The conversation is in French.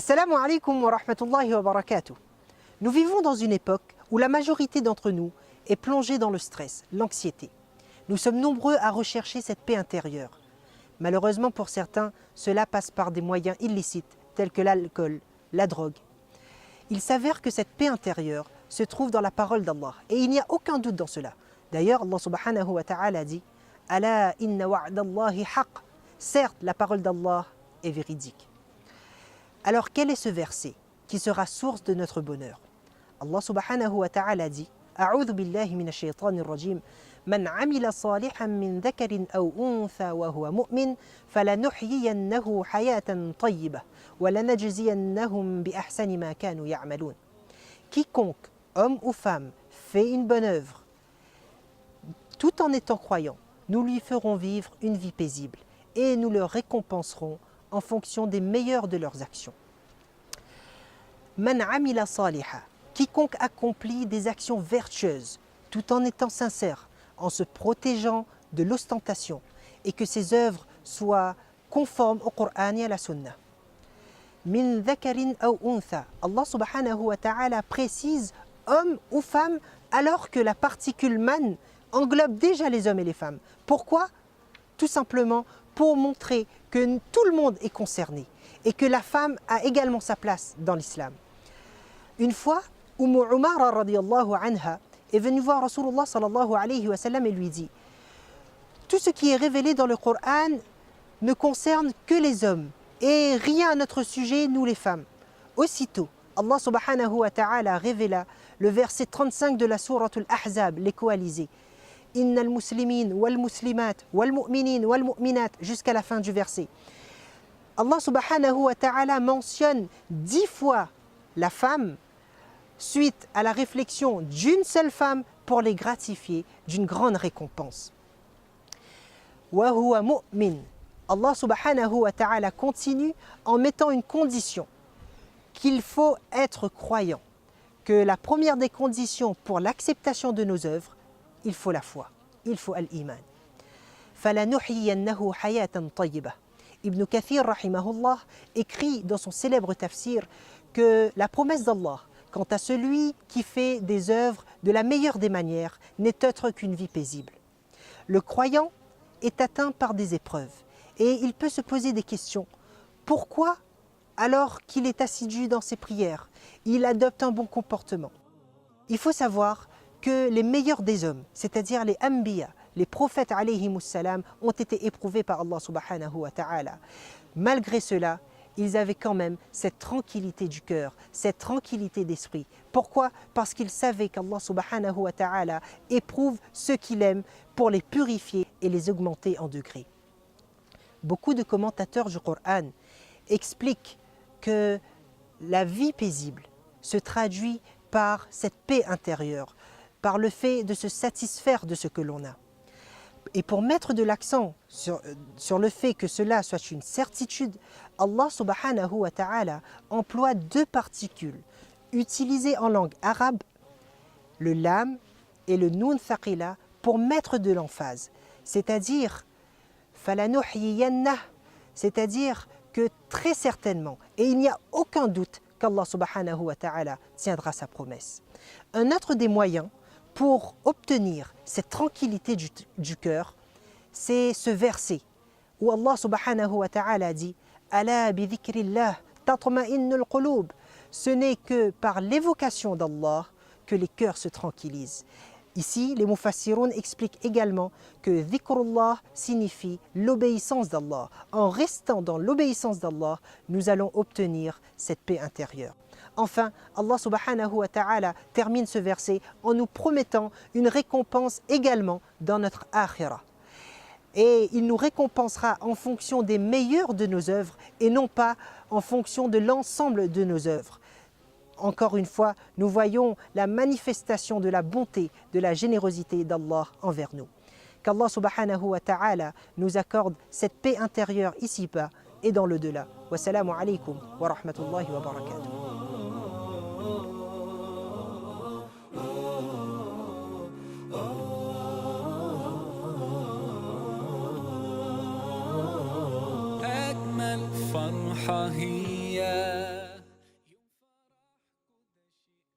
Assalamu alaikum wa rahmatullahi wa barakatuh. Nous vivons dans une époque où la majorité d'entre nous est plongée dans le stress, l'anxiété. Nous sommes nombreux à rechercher cette paix intérieure. Malheureusement pour certains, cela passe par des moyens illicites tels que l'alcool, la drogue. Il s'avère que cette paix intérieure se trouve dans la parole d'Allah et il n'y a aucun doute dans cela. D'ailleurs, Allah subhanahu wa ta'ala dit « Ala inna wa'dallahi haqq » Certes, la parole d'Allah est véridique. Alors quel est ce verset qui sera source de notre bonheur? Allah subhanahu wa ta'ala dit A'udhu billahi minash shaitanir rajim Man amila salihan min dhakarin aw untha wa huwa mu'min falanuhyiyannahu hayatan tayyibah wa lanajziyannahum bi ahsani ma kanu ya'malun. Quiconque, homme ou femme, fait une bonne œuvre, tout en étant croyant, nous lui ferons vivre une vie paisible et nous le récompenserons en fonction des meilleures de leurs actions. Man amila saliha, quiconque accomplit des actions vertueuses, tout en étant sincère, en se protégeant de l'ostentation et que ses œuvres soient conformes au Coran et à la Sunna. Min dhakarin aw untha, Allah subhanahu wa ta'ala précise homme ou femme alors que la particule man englobe déjà les hommes et les femmes. Pourquoi? Tout simplement pour montrer que tout le monde est concerné et que la femme a également sa place dans l'islam. Une fois, Umara radiyallahu anha est venue voir Rasulullah sallallahu alayhi wa sallam et lui dit « Tout ce qui est révélé dans le Coran ne concerne que les hommes et rien à notre sujet, nous les femmes. » Aussitôt, Allah subhanahu wa ta'ala révéla le verset 35 de la sourate Al-Ahzab, les coalisés. Inna al-muslimin wal-muslimat wal-mu'minin wal-mu'minat jusqu'à la fin du verset. Allah subhanahu wa ta'ala mentionne 10 fois la femme suite à la réflexion d'une seule femme pour les gratifier d'une grande récompense. Wa huwa mu'min. Allah subhanahu wa ta'ala continue en mettant une condition qu'il faut être croyant, que la première des conditions pour l'acceptation de nos œuvres, il faut la foi, il faut al-iman. فَلَنُحْيِيَنَّهُ حَيَاةً طَيِّبَةً. Ibn Kathir rahimahullah écrit dans son célèbre tafsir que la promesse d'Allah quant à celui qui fait des œuvres de la meilleure des manières n'est autre qu'une vie paisible. Le croyant est atteint par des épreuves et il peut se poser des questions. Pourquoi, alors qu'il est assidu dans ses prières, il adopte un bon comportement? Il faut savoir que les meilleurs des hommes, c'est-à-dire les Anbiya, les prophètes alayhimus salam, ont été éprouvés par Allah subhanahu wa ta'ala. Malgré cela, ils avaient quand même cette tranquillité du cœur, cette tranquillité d'esprit. Pourquoi? Parce qu'ils savaient qu'Allah subhanahu wa ta'ala éprouve ceux qu'il aime pour les purifier et les augmenter en degrés. Beaucoup de commentateurs du Coran expliquent que la vie paisible se traduit par cette paix intérieure, par le fait de se satisfaire de ce que l'on a. Et pour mettre de l'accent sur le fait que cela soit une certitude, Allah subhanahu wa ta'ala emploie deux particules utilisées en langue arabe, le lam et le nun thaqila, pour mettre de l'emphase, c'est-à-dire falanuhyiyannah, c'est-à-dire que très certainement, et il n'y a aucun doute qu'Allah subhanahu wa ta'ala tiendra sa promesse. Un autre des moyens pour obtenir cette tranquillité du cœur, c'est ce verset où Allah subhanahu wa ta'ala dit « Ala bi dhikrillah tatma'innul qulub » Ce n'est que par l'évocation d'Allah que les cœurs se tranquillisent. Ici, les mufassiroun expliquent également que dhikrullah signifie l'obéissance d'Allah. En restant dans l'obéissance d'Allah, nous allons obtenir cette paix intérieure. Enfin, Allah subhanahu wa ta'ala termine ce verset en nous promettant une récompense également dans notre akhira. Et il nous récompensera en fonction des meilleures de nos œuvres et non pas en fonction de l'ensemble de nos œuvres. Encore une fois, nous voyons la manifestation de la bonté, de la générosité d'Allah envers nous. Qu'Allah subhanahu wa ta'ala nous accorde cette paix intérieure ici-bas et dans l'au-delà. Wassalamu alaikum wa rahmatullahi wa barakatuh. فرحة هي